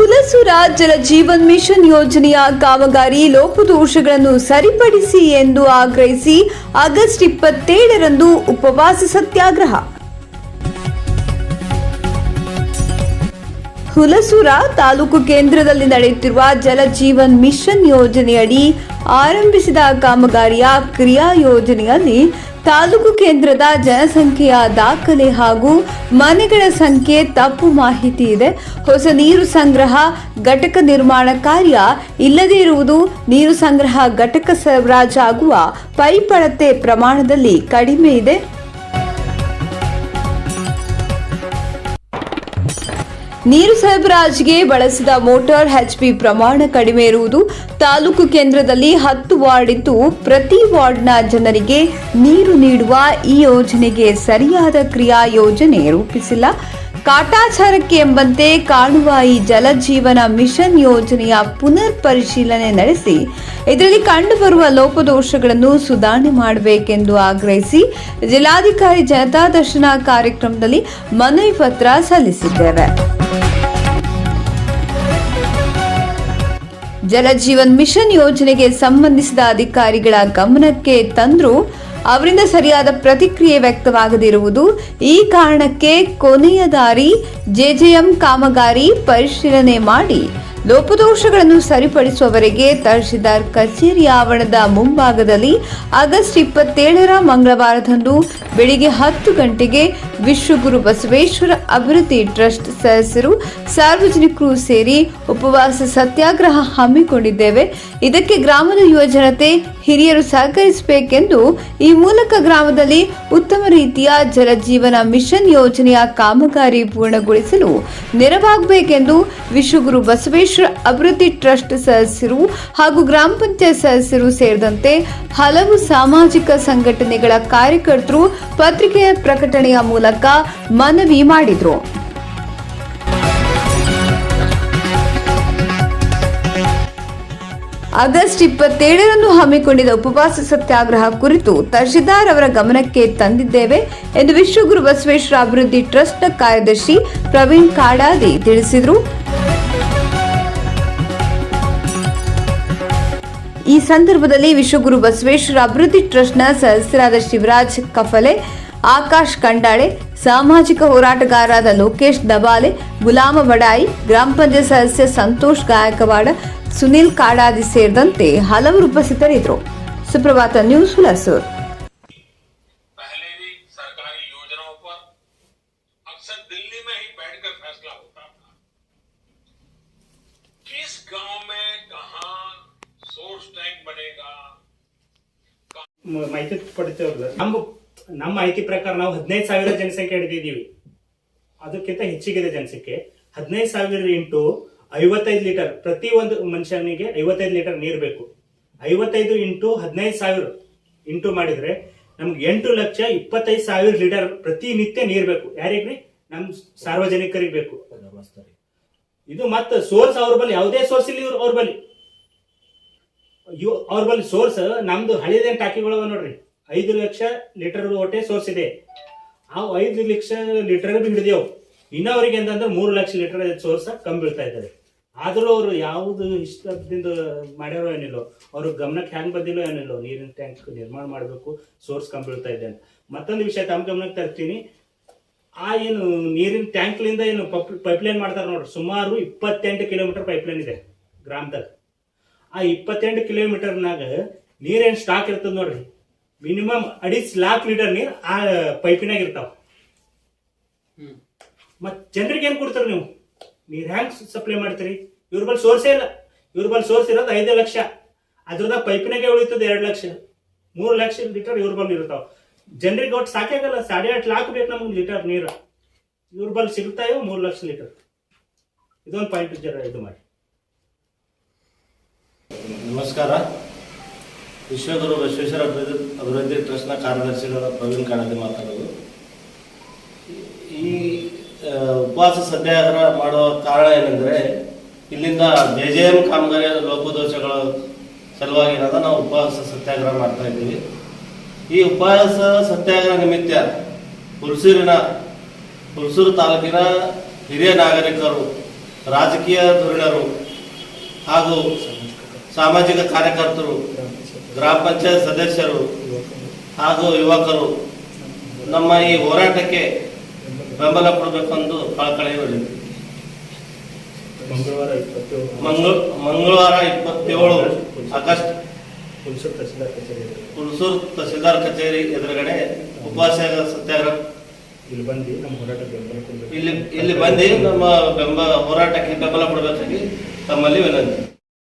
ಹುಲಸೂರ ಜಲ ಜೀವನ್ ಮಿಷನ್ ಯೋಜನೆಯ ಕಾಮಗಾರಿ ಲೋಪದೋಷಗಳನ್ನು ಸರಿಪಡಿಸಿ ಎಂದು ಆಗ್ರಹಿಸಿ ಆಗಸ್ಟ್ 27ರಂದು ಉಪವಾಸ ಸತ್ಯಾಗ್ರಹ. ಹುಲಸೂರ ತಾಲೂಕು ಕೇಂದ್ರದಲ್ಲಿ ನಡೆಯುತ್ತಿರುವ ಜಲ ಜೀವನ್ ಮಿಷನ್ ಯೋಜನೆಯಡಿ ಆರಂಭಿಸಿದ ಕಾಮಗಾರಿಯ ಕ್ರಿಯಾ ಯೋಜನೆಯಲ್ಲಿ ತಾಲೂಕು ಕೇಂದ್ರದ ಜನಸಂಖ್ಯೆಯ ದಾಖಲೆ ಹಾಗೂ ಮನೆಗಳ ಸಂಖ್ಯೆ ತಪ್ಪು ಮಾಹಿತಿ ಇದೆ. ಹೊಸ ನೀರು ಸಂಗ್ರಹ ಘಟಕ ನಿರ್ಮಾಣ ಕಾರ್ಯ ಇಲ್ಲದೇ ಇರುವುದು, ನೀರು ಸಂಗ್ರಹ ಘಟಕ ಸರಬರಾಜಾಗುವ ಪೈಪ್ ಅಳತೆ ಪ್ರಮಾಣದಲ್ಲಿ ಕಡಿಮೆ ಇದೆ. ನೀರು ಸರಬರಾಜಿಗೆ ಬಳಸಿದ ಮೋಟಾರ್ HP ಪ್ರಮಾಣ ಕಡಿಮೆ ಇರುವುದು, ತಾಲೂಕು ಕೇಂದ್ರದಲ್ಲಿ 10 ವಾರ್ಡ್ ಇದ್ದು ಪ್ರತಿ ವಾರ್ಡ್ನ ಜನರಿಗೆ ನೀರು ನೀಡುವ ಈ ಯೋಜನೆಗೆ ಸರಿಯಾದ ಕ್ರಿಯಾ ಯೋಜನೆ ರೂಪಿಸಿಲ್ಲ. ಕಾಟಾಚಾರಕ್ಕೆ ಎಂಬಂತೆ ಕಾಣುವ ಈ ಜಲ ಜೀವನ ಮಿಷನ್ ಯೋಜನೆಯ ಪುನರ್ ಪರಿಶೀಲನೆ ನಡೆಸಿ ಇದರಲ್ಲಿ ಕಂಡುಬರುವ ಲೋಪದೋಷಗಳನ್ನು ಸುಧಾರಣೆ ಮಾಡಬೇಕೆಂದು ಆಗ್ರಹಿಸಿ ಜಿಲ್ಲಾಧಿಕಾರಿ ಜನತಾ ದರ್ಶನ ಕಾರ್ಯಕ್ರಮದಲ್ಲಿ ಮನವಿ ಪತ್ರ ಸಲ್ಲಿಸಿದ್ದೇವೆ. ಜಲ ಜೀವನ್ ಮಿಷನ್ ಯೋಜನೆಗೆ ಸಂಬಂಧಿಸಿದ ಅಧಿಕಾರಿಗಳ ಗಮನಕ್ಕೆ ತಂದರೂ ಅವರಿಂದ ಸರಿಯಾದ ಪ್ರತಿಕ್ರಿಯೆ ವ್ಯಕ್ತವಾಗದಿರುವುದು, ಈ ಕಾರಣಕ್ಕೆ ಕೊನೆಯ ದಾರಿ JJM ಕಾಮಗಾರಿ ಪರಿಶೀಲನೆ ಮಾಡಿ ಲೋಪದೋಷಗಳನ್ನು ಸರಿಪಡಿಸುವವರೆಗೆ ತಹಶೀಲ್ದಾರ್ ಕಚೇರಿ ಆವರಣದ ಮುಂಭಾಗದಲ್ಲಿ ಆಗಸ್ಟ್ 27ರ ಮಂಗಳವಾರದಂದು ಬೆಳಿಗ್ಗೆ 10 ಗಂಟೆಗೆ ವಿಶ್ವಗುರು ಬಸವೇಶ್ವರ ಅಭಿವೃದ್ಧಿ ಟ್ರಸ್ಟ್ ಸದಸ್ಯರು ಸಾರ್ವಜನಿಕರು ಸೇರಿ ಉಪವಾಸ ಸತ್ಯಾಗ್ರಹ ಹಮ್ಮಿಕೊಂಡಿದ್ದೇವೆ. ಇದಕ್ಕೆ ಗ್ರಾಮದ ಯುವ ಜನತೆ ಹಿರಿಯರು ಸಹಕರಿಸಬೇಕೆಂದು ಈ ಮೂಲಕ ಗ್ರಾಮದಲ್ಲಿ ಉತ್ತಮ ರೀತಿಯ ಜಲ ಜೀವನ ಮಿಷನ್ ಯೋಜನೆಯ ಕಾಮಗಾರಿ ಪೂರ್ಣಗೊಳಿಸಲು ನೆರವಾಗಬೇಕೆಂದು ವಿಶ್ವಗುರು ಬಸವೇಶ್ವರ ಅಭಿವೃದ್ಧಿ ಟ್ರಸ್ಟ್ ಸದಸ್ಯರು ಹಾಗೂ ಗ್ರಾಮ ಪಂಚಾಯತ್ ಸದಸ್ಯರು ಸೇರಿದಂತೆ ಹಲವು ಸಾಮಾಜಿಕ ಸಂಘಟನೆಗಳ ಕಾರ್ಯಕರ್ತರು ಪತ್ರಿಕೆಯ ಪ್ರಕಟಣೆಯ ಮೂಲಕ ಮನವಿ ಮಾಡಿದರು. ಆಗಸ್ಟ್ 27ರಂದು ಹಮ್ಮಿಕೊಂಡಿದ್ದ ಉಪವಾಸ ಸತ್ಯಾಗ್ರಹ ಕುರಿತು ತಹಶೀಲ್ದಾರ್ ಅವರ ಗಮನಕ್ಕೆ ತಂದಿದ್ದೇವೆ ಎಂದು ವಿಶ್ವಗುರು ಬಸವೇಶ್ವರ ಅಭಿವೃದ್ಧಿ ಟ್ರಸ್ಟ್ನ ಕಾರ್ಯದರ್ಶಿ ಪ್ರವೀಣ್ ಕಾಡಾದಿ ತಿಳಿಸಿದರು. ಈ ಸಂದರ್ಭದಲ್ಲಿ ವಿಶ್ವಗುರು ಬಸವೇಶ್ವರ ಅಭಿವೃದ್ಧಿ ಟ್ರಸ್ಟ್ನ ಸದಸ್ಯರಾದ ಶಿವರಾಜ್ ಕಫಲೆ, ಆಕಾಶ್ ಕಂಡಾಳೆ, ಸಾಮಾಜಿಕ ಹೋರಾಟಗಾರರಾದ ಲೋಕೇಶ್ ದಬಾಲೆ, ಗುಲಾಮ ಬಡಾಯಿ, ಗ್ರಾಮ ಪಂಚಾಯತ್ ಸದಸ್ಯ ಸಂತೋಷ್ ಗಾಯಕವಾಡ, ಸುನಿಲ್ ಕಾಡಾದಿ ಸೇರಿದಂತೆ ಹಲವರು ಉಪಸ್ಥಿತರಿದ್ದರು. ಸುಪ್ರಭಾತ ನ್ಯೂಸ್ ಹುಲಸೂರು. ಮಾಹಿತಿ ಪಡಿತೇವಲ್ಲ, ನಮ್ಮ ಮಾಹಿತಿ ಪ್ರಕಾರ ನಾವು 15,000 ಜನಸಂಖ್ಯೆ ಹಿಡಿದಿದ್ದೀವಿ. ಅದಕ್ಕಿಂತ ಹೆಚ್ಚಿಗಿದೆ ಜನಸಂಖ್ಯೆ. 15,000 ಇಂಟು 55 ಲೀಟರ್, ಪ್ರತಿ ಒಂದು ಮನುಷ್ಯನಿಗೆ 55 ಲೀಟರ್ ನೀರು ಬೇಕು. 55 ಇಂಟು 15,000 ಇಂಟು ಮಾಡಿದ್ರೆ ನಮ್ಗೆ 8,25,000 ಲೀಟರ್ ಪ್ರತಿನಿತ್ಯ ನೀರು ಬೇಕು. ಯಾರಿಗ್ರಿ? ನಮ್ ಸಾರ್ವಜನಿಕರಿಗೆ ಬೇಕು. ಇದು ಮತ್ತೆ ಸೋರ್ಸ್ ಅವ್ರ ಬಳಿ ಯಾವುದೇ ಸೋರ್ಸ್ ಇಲ್ಲಿ ಅವ್ರ ಬಳಿ ಸೋರ್ಸ್ ನಮ್ದು ಹಳಿದೇನ್ ಟಾಕಿಗಳು ನೋಡ್ರಿ, 5 ಲಕ್ಷ ಲೀಟರ್ ಒಟ್ಟೆ ಸೋರ್ಸ್ ಇದೆ. ಆ 5 ಲಕ್ಷ ಲೀಟರ್ ಹಿಡಿದೇವು. ಇನ್ನವರಿಗೆ ಅಂತಂದ್ರೆ 3 ಲಕ್ಷ ಲೀಟರ್ ಸೋರ್ಸ್ ಕಮ್ಮಿ ಬೀಳ್ತಾ ಇದ್ದಾರೆ. ಆದ್ರೂ ಅವ್ರು ಯಾವ್ದು ಇಷ್ಟದಿಂದ ಮಾಡ್ಯಾರೋ ಏನಿಲ್ಲೋ, ಅವ್ರ ಗಮನಕ್ಕೆ ಹೆಂಗ್ ಬಂದಿಲ್ಲೋ ಏನಿಲ್ಲೋ, ನೀರಿನ ಟ್ಯಾಂಕ್ ನಿರ್ಮಾಣ ಮಾಡಬೇಕು, ಸೋರ್ಸ್ ಕಮ್ಮಿ ಬೀಳ್ತಾ ಇದೆ ಅಂತ. ಮತ್ತೊಂದು ವಿಷಯ ತಮ್ಮ ಗಮನಕ್ಕೆ ತರ್ತೀನಿ. ಆ ಏನು ನೀರಿನ ಟ್ಯಾಂಕ್ಲಿಂದ ಏನು ಪೈಪ್ಲೈನ್ ಮಾಡ್ತಾರೆ ನೋಡ್ರಿ, ಸುಮಾರು 28 ಕಿಲೋಮೀಟರ್ ಪೈಪ್ಲೈನ್ ಇದೆ ಗ್ರಾಮದಾಗ. ಆ 28 ಕಿಲೋಮೀಟರ್ನಾಗ ನೀರೇನ್ ಸ್ಟಾಕ್ ಇರ್ತದ ನೋಡ್ರಿ, ಮಿನಿಮಮ್ 2.5 ಲಾಖ ಲೀಟರ್ ನೀರ್ ಆ ಪೈಪಿನಾಗ ಇರ್ತಾವ. ಮತ್ ಜನರಿಗೆ ಏನ್ ಕೊಡ್ತಾರ ನೀವು? ನೀರ್ ಹ್ಯಾಂಗ್ ಸಪ್ಲೈ ಮಾಡ್ತೀರಿ? ಇವ್ರ ಬಳಿ ಸೋರ್ಸೇ ಇಲ್ಲ. ಇವ್ರ ಬಳಿ ಸೋರ್ಸ್ ಇರೋದು 5 ಲಕ್ಷ, ಅದ್ರದಾಗ ಪೈಪಿನಾಗೆ ಉಳಿತದ 2 ಲಕ್ಷ, 3 ಲಕ್ಷ ಲೀಟರ್ ಇವ್ರ ಬಳಿ ಇರ್ತಾವ. ಜನರಿಗೆ ಒಟ್ಟು ಸಾಕಾಗಲ್ಲ, 8.5 ಲಾಖ ಬೇಕು ನಮ್ಗೆ ಲೀಟರ್ ನೀರು. ಇವ್ರ ಬಳಿ ಸಿಗ್ತಾಯೋ 3 ಲಕ್ಷ ಲೀಟರ್. ಇದೊಂದು ಪಾಯಿಂಟ್ ಇದು ಮಾಡಿ. ನಮಸ್ಕಾರ. ವಿಶ್ವಗುರು ಬಸವೇಶ್ವರ ಅಭಿವೃದ್ಧಿ ಟ್ರಸ್ಟ್ನ ಕಾರ್ಯದರ್ಶಿಗಳ ಪ್ರವೀಣ್ ಕಾಡಾದಿ ಮಾತಾಡೋದು. ಈ ಉಪವಾಸ ಸತ್ಯಾಗ್ರಹ ಮಾಡುವ ಕಾರಣ ಏನೆಂದರೆ, ಇಲ್ಲಿಂದ JJM ಕಾಮಗಾರಿ ಲೋಪದೋಷಗಳ ಸಲುವಾಗಿ ನಾವು ಉಪವಾಸ ಸತ್ಯಾಗ್ರಹ ಮಾಡ್ತಾ ಇದ್ದೀವಿ. ಈ ಉಪವಾಸ ಸತ್ಯಾಗ್ರಹ ನಿಮಿತ್ತ ಹುಲಸೂರು ತಾಲೂಕಿನ ಹಿರಿಯ ನಾಗರಿಕರು ರಾಜಕೀಯ ಧುರೀಣರು ಹಾಗೂ ಸಾಮಾಜಿಕ ಕಾರ್ಯಕರ್ತರು, ಗ್ರಾಮ ಪಂಚಾಯತ್ ಸದಸ್ಯರು ಹಾಗೂ ಯುವಕರು ನಮ್ಮ ಈ ಹೋರಾಟಕ್ಕೆ ಬೆಂಬಲ ಕೊಡಬೇಕೆಂದು ಕಳಕಳಿ ವಿನಂತಿ. ಮಂಗಳವಾರ 27 ಆಗಸ್ಟ್ ಹುಣಸೂರು ತಹಸೀಲ್ದಾರ್ ಕಚೇರಿ ಎದುರುಗಡೆ ಉಪವಾಸ ಸತ್ಯಾಗ್ರಹ ಇಲ್ಲಿ ಬಂದು ನಮ್ಮ ಹೋರಾಟಕ್ಕೆ ಬೆಂಬಲ ಕೊಡಬೇಕಾಗಿ ತಮ್ಮಲ್ಲಿ ವಿನಂತಿ.